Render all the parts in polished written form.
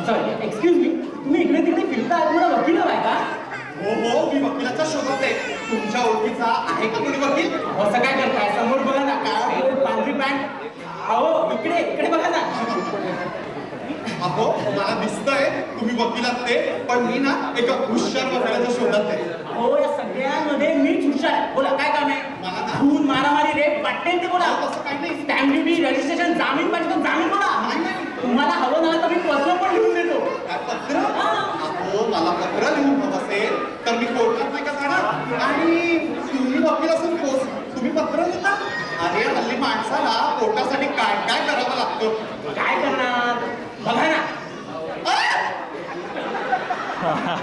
Sorry excuse me, तुम्ही इकडे तिकडे फिरता तुम्हाला वकील हवाय का? हो हो, मी वकिलाचा शोधात आहे. तुमच्या ओळखीचा आहे का कोणी वकील? असं काय करताय? समोर बघा ना, काळा कोट पांढरी पॅन्ट. अहो इकडे इकडे बघा ना. अहो मला दिसतंय तुम्ही वकिलात ते, पण मी ना एका हुशार वकिलाच्या शोधात आहे. हो या सगळ्यांमध्ये मीच हुशार आहे. बोला काय काम आहे? मला ना खून मारामारी रेप वाटते ते बोला. तसं काही नाही. स्टॅम्प ड्युटी रजिस्ट्रेशन जामीन पाहिजे तर जामीन बोला. नाही नाही तुम्हाला हवं ना तर मी पत्र पण लिहून देतो. काय पत्र? अहो मला पत्र लिहून हवं असेल तर मी कोर्टात नाही का जाणार? आणि तुम्ही वकील असून तुम्ही पत्र लिहिता? अरे हल्ली माणसाला कोर्टासाठी काय काय करावं लागतं. काय करणार बघा ना.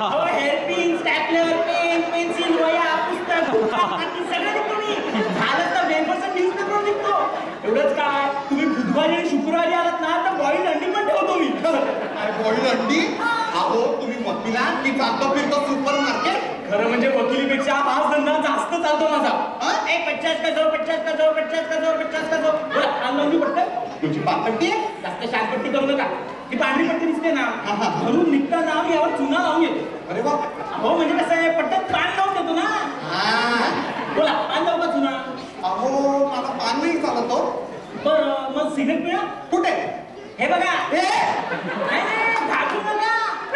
अहो हेअरपिन स्टॅपलर पेन पेन्सिल वह्या पुस्तक सगळं निघतो मी. झालं तर वेफरचं न्यूजपेपर निघतो. एवढंच काय, तुम्ही बुधवारी आणि शुक्रवारी आलात ना तर बॉईल अंडी पण ठेवतो मी. काय बॉईल अंडी? अहो तुम्ही वकिलात की चालतो फिरतो सुपर मार्केट? खरं म्हणजे वकिलीपेक्षा हाच धंदा जास्त चालतो माझा. 50 का जो 50 का जो 50 का जो 50 का जो. बोला काल लावून पडतं. तुमची पाकपट्टी आहे? जास्त शानपट्टी करू नका. ती पांढरी पट्टी दिसते ना, हा, हा. म्हणून निघताना मी यावर चुना लावून येतो. अरे वा. हो म्हणजे कसं आहे, पट्ट्यात पान लावून देतो ना. बोला पान लावू का चुना? अहो मला पान नाही चालत हो. बरं मग सिगरेट पिळा. कुठे? हे बघा. हे नाही घाबरू नका.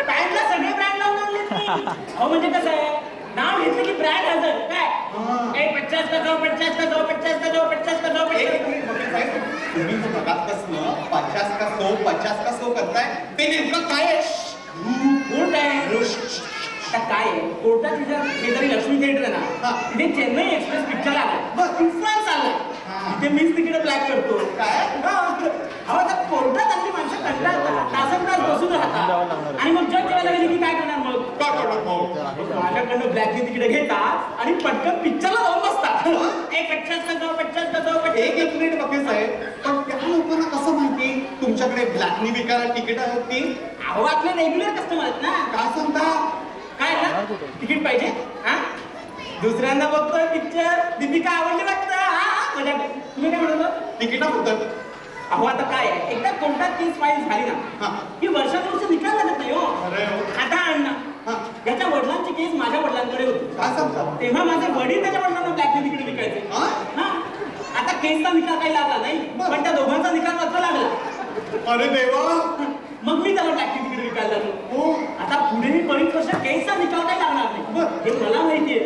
पॅन्टला सगळे ब्रँड लावून आणलेत मी. हो म्हणजे कसं आहे, नाव घेतलं की ब्रँड हजर काय. 50 का जो 50 का जो 50 का जो 50 का जो 50. तुम्ही मगापासून 50 का 100 50 का 100 करताय ते नेमकं काय आहे? कोर्ट आहे. आता काय आहे, कोर्टात शेजारी लक्ष्मी थिएटर आहे ना, तिथे चेन्नई एक्सप्रेस पिक्चर आला. तुफान चाललाय. तिथे मीच तिकडे ब्लॅक करतो. काय? अहो आता कोर्टात आपली माणसं कंटाळतात, तासन-तास बसून राहतात आणि मग जज जेवायला गेली की काय करणार मग? का करणार मग? माझ्याकडनं ब्लॅकने तिकडे घेतात आणि पटकन पिक्चरला जाऊन बसतात. 50 का जो 50 का जो 50. एक मिनिट बघेच आहे, पण त्या लोकांना कसं माहिती तुमच्याकडे ब्लॅकनी विकायला तिकीट आहेत ती? अहो आपले रेग्युलर कस्टमर आहेत ना. काय सांगता? काय ना तिकीट पाहिजे? हा दुसऱ्यांदा बघतोय पिक्चर, दीपिका आवडली वाटतं. मजा तुम्ही काय म्हणत? तिकिटाबद्दल? अहो आता काय आहे, एकदा कोर्टात केस फाईल झाली ना की वर्षानुवर्ष निकाल लागत नाही हो. अरे हो. आता अण्णा याच्या वडिलांची केस माझ्या वडिलांकडे होती. काय सांगता? तेव्हा माझे वडील त्याच्या वडिलांना ब्लॅकने तिकडे विकायचे. हा आता केसचा निकाल काही लागला नाही, पण त्या दोघांचा निकाल मात्र लागला. अरे देवा. मग मी त्याला ब्लॅकने तिकडे विकायला लागलो. हो. आता पुढे मी 5 वर्ष केसचा निकाल काही लागणार नाही हे मला माहितीये.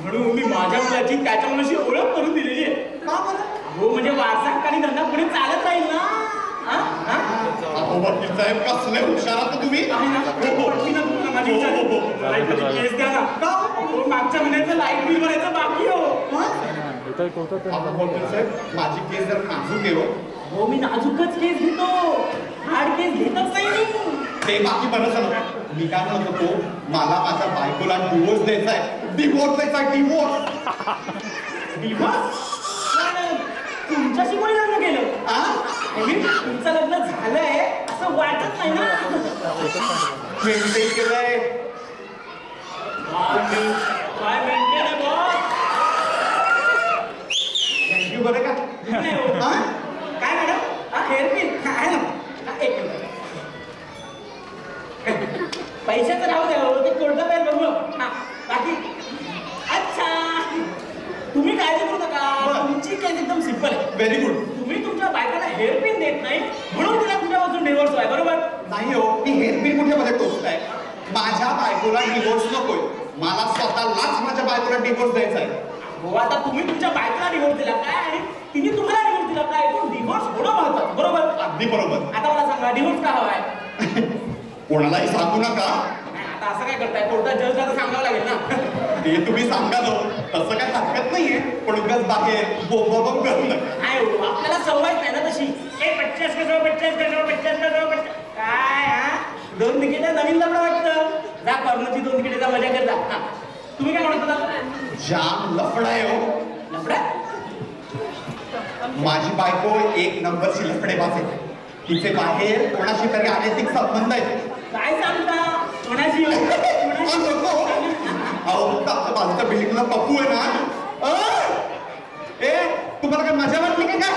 म्हणून मी माझ्या मुलाची त्याच्या मुलाशी ओळख करून दिलेली आहे. का बरं? हो म्हणजे वारसा हक्काने धंदा पुढे चालत राहील ना. अहो वकील साहेब कसले हुशार आहात तुम्ही. आहे ना? पटली ना तुम्हाला माझी इच्छा? मला एखादी केस द्या ना. का? अहो, मागच्या महिन्याचं लाईट बिल भरायचं बाकी हो. अहो वकील साहेब माझी केस जर नाजूक आहे हो. हो मी नाजूकच केस घेतो, हार्ड केस घेतच नाही मी. ते बाकी बरं झालं. मी काय म्हणत होतो, मला माझ्या बायकोला डिवोर्स द्यायचा आहे. डिवोर्स द्यायचा आहे, डिवोर्स. डिव्होर्स? तुमच्याशी कोणी लग्न केलं? तुमचं लग्न झालंय असं वाटत नाही ना. मेंटेन केलंय. काय मेंटेन आहे बॉस? थँक्यू बरं का. काय मॅडम? हेअरपिन आहे ना. एक मिनिट पैशाचं राहू द्या हो, ते कोर्टात आहे बघू. बाकी अच्छा तुम्ही काळजी करू नका, तुमची केस एकदम सिंपल आहे. Very good. तुम्ही तुमच्या बायकोला हेअरपिन देत नाही म्हणून तिला तुमच्या बाजून डिवोर्स आहे बरोबर? नाही हो, ती हेअरपिन कुठेमध्ये टोचताय. माझ्या बायकोला डिवोर्स नकोय, मला स्वतःलाच माझ्या बायकोला डिवोर्स द्यायचा आहे. हो आता तुम्ही तुमच्या बायकोला डिवोर्स दिला काय आणि तिने तुम्हाला डिवोर्स दिला काय? तो डिवोर्स होणं महत्वाचं बरोबर? अगदी बरोबर. आता मला सांगा डिवोर्स का हवा आहे? कोणालाही सांगू नका. आता असं काय करताय, कोर्टात जज आता सांगावं लागेल ना. ते तुम्ही सांगा हो, तसं काय हरकत नाहीये, पण उगाच बाहेर बोंबाबोंब करू नका. नाही हो आपल्याला सवय नाही ना तशी. 50 का जो 50 का जो 50 का जो 50. काय हा 2 तिकीट नवीन लपडं वाटतं. जा कॉर्नरची 2 तिकीटचा मजा कर जा. तुम्ही काय म्हणत होता? जाम लफडा आहे हो. लफडा? माझी बायको 1 नंबरची लफडेबाज आहे. तिचे बाहेर कोणाशी तरी अनैतिक संबंध आहेत. काय सांगता? कोणाशी? अहो आमच्या बाजूच्या बिल्डिंगला पप्पू आहे ना. ए तुम्हाला काय मजा वाटली काय?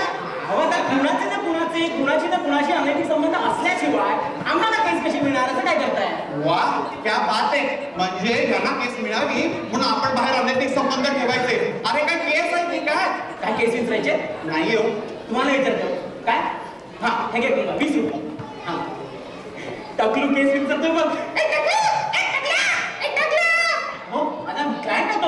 अहो आता कुणाची ना कुणाशी अनैतिक संबंध असल्याशिवाय आम्हाला केस कशी मिळणार असं काय करताय? वा क्या बात आहे. म्हणजे यांना केस मिळावी म्हणून आपण बाहेर अनैतिक संबंध ठेवायचे. अरे काय केस आहे की काय? काय केस विचारायचे? नाही हो. तुम्हाला विचारतो काय? हा हे घे तुम्हाला 20 रुपये. हा टकलू केस विचारतोय बघ. हो आता काय करतो?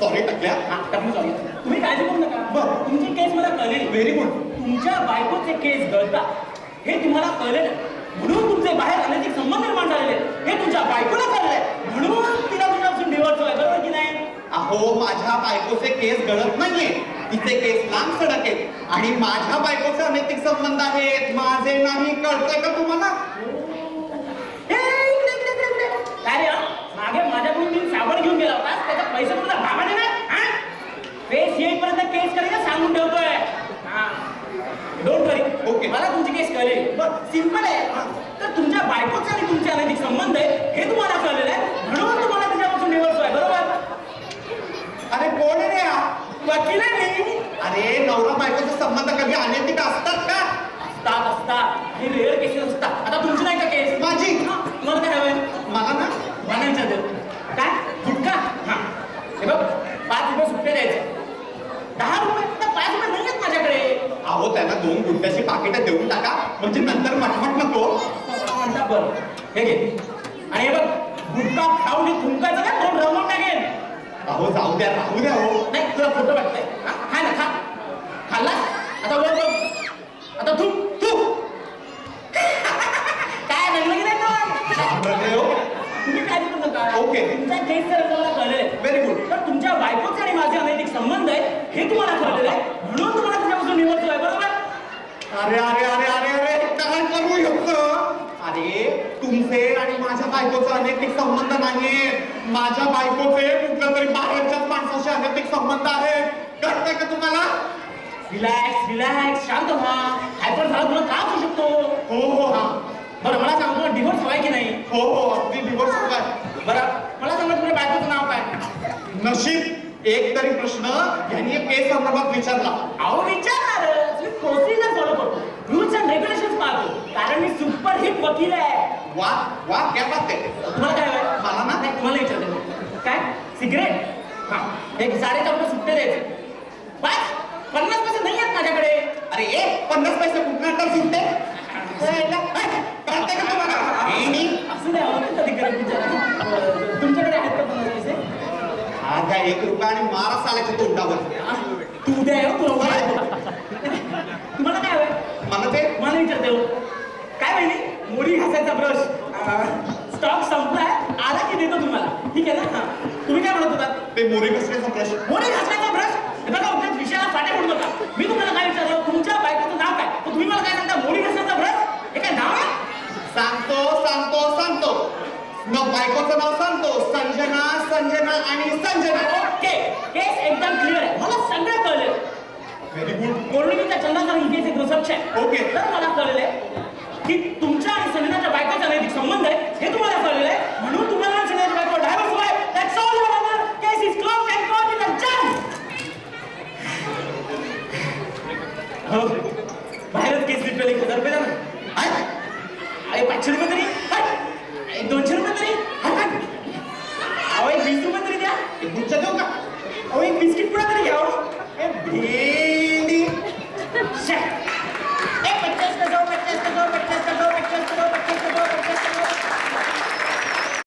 सॉरी टकल्या. हा टकलू सॉरी. तुम्ही काळजी करू नका. बरं. तुमची केस मला कळली. Very good. तुमच्या बायकोचे केस गळतात हे तुम्हाला कळलेलं, म्हणून तुमचे बाहेर अनैतिक संबंध निर्माण झालेले हे तुमच्या बायकोला कळलंय, म्हणून तिला तुझ्यापासून डिवोर्स होय. बरोबर की नाही? अहो माझ्या बायकोचे केस गळत नाहीये. तिचे केस लांब सडक आहेत आणि माझ्या बायकोचे अनैतिक संबंध आहेत. माझे नाही. कळतंय का तुम्हाला? काय रे मागे माझ्याकडून मी साबण घेऊन गेला होता, त्याचा पैसे तुला भागा देणार? केस येईपर्यंत केस करायला सांगून ठेवतोय. हा डोंट वरी. ओके. मला तुमची केस कळेल. बरं सिंपल आहे. तर तुमच्या बायकोचे आणि तुमचे अनैतिक संबंध आहे हे तुम्हाला कळलेलं आहे, म्हणून तुम्हाला त्याच्यापासून डिवोर्स होय. बरोबर? अरे कोण आहे रे हा? वकील आहे मी. अरे नवरा बायकोचे संबंध कधी अनैतिक असतात का? असतात हे रेअर केसेस असतात. आता तुमची नाही का केस? माझी. तुम्हाला काय हवंय? मला ना मला विचारतो काय गुटखा? हा हे बघ 5 रुपये सुट्टे द्यायचे. 10 रुपये तर 5 रुपये नाही आहेत माझ्याकडे. अहो त्यांना 2 गुड्ड्याची पाकिटं देऊन टाका म्हणजे नंतर मटमट नको. म्हणता बरं हे घे आणि हे बघ गुटखा खाऊन हे थुंकायचं का तोंड रमवून टाकेल. अहो जाऊ द्या राहू द्या हो. नाही तुला फोटो वाटतंय. खा ना खा. खाल्ला आता वर बघ. आता तू तू काय म्हणलं की नाही तो? घाबरले हो. तुम्ही काय करू नका. ओके. तुमच्या केस जर मला कळले व्हेरी गुड. तर तुमच्या बायकोचे आणि माझे अनैतिक संबंध आहेत हे तुम्हाला कळलेलं आहे, म्हणून तुम्हाला त्याच्यापासून निवडतो आहे. बरोबर? अरे अरे अरे अरे अरे काय करू शकतं? अरे तुमचे आणि माझ्या बायकोचे अनैतिक संबंध नाहीये. माझ्या बायकोचे कुठल्या तरी बाहेरच्याच माणसाशी अनैतिक संबंध आहेत. कळतंय का तुम्हाला? रिलॅक्स शांत व्हा. हायपर झाला तुला त्रास होऊ शकतो. हो हो हा. बरं मला सांग तुला डिव्होर्स हवाय की नाही? हो हो अगदी डिवोर्स हवाय. बरं मला सांगा तुमच्या बायकोचं नाव काय? नशीब एक तरी प्रश्न यांनी केस संदर्भात विचारला. अहो विचारणारच. मी प्रोसिजर फॉलो करतो, रूल्स अँड रेग्युलेशन्स पाळतो, कारण मी सुपरहिट वकील आहे. वा वा क्या बात आहे. तुम्हाला काय हवंय? मला ना नाही तुम्हाला विचारते काय सिगरेट? हा एक 4.5 रुपये सुट्टे द्यायचे. 50 पैसे नाही आहेत माझ्याकडे. अरे 50 पैसे कुठं तर सुटते. कळतंय का तुम्हाला? असं नाही होत कधी कधी विचार. तुमच्याकडे आहेत का 50 पैसे? हा घ्या 1 रुपया आणि मारा साल्याच्या तोंडावर. तू द्या हो, तुला उभा आहे. तुम्हाला काय हवंय? मला विचारते हो. काय माहिती मोडी घासायचा ब्रश स्टॉक संपलाय, आला की देतो तुम्हाला. ठीक आहे ना? तुम्ही काय म्हणत होता? ते मोरी कसल्याचा प्रश्न? मोडी घासण्याचा ब्रश? हे बघा उगाच विषयाला फाटे पडू नका. मी तुम्हाला काय विचारलं तुमच्या बायकोचं नाव काय, तर तुम्ही मला काय सांगता मोडी घासण्याचा ब्रश? हे काय नाव आहे? सांगतो बायकोचं नाव सांगतो. संजना आणि संजना. ओके केस एकदम क्लिअर आहे. मला सगळं कळलं. Very good. कोर्णीच्या चंदाचा केस एक रिसर्च आहे. ओके. तर मला कळलेलं आहे की तुमच्या आणि संजनाच्या बायकोचा अनैतिक संबंध आहे हे तुम्हाला कळलेलं आहे, म्हणून तुम्हाला आणि संजनाच्या बायको डायव्हर्स होय. That's all your honour. Case is closed and court is adjourned. हो बाहेरच केस लिटरली 1000 रुपये द्या ना. अरे 500 रुपये तरी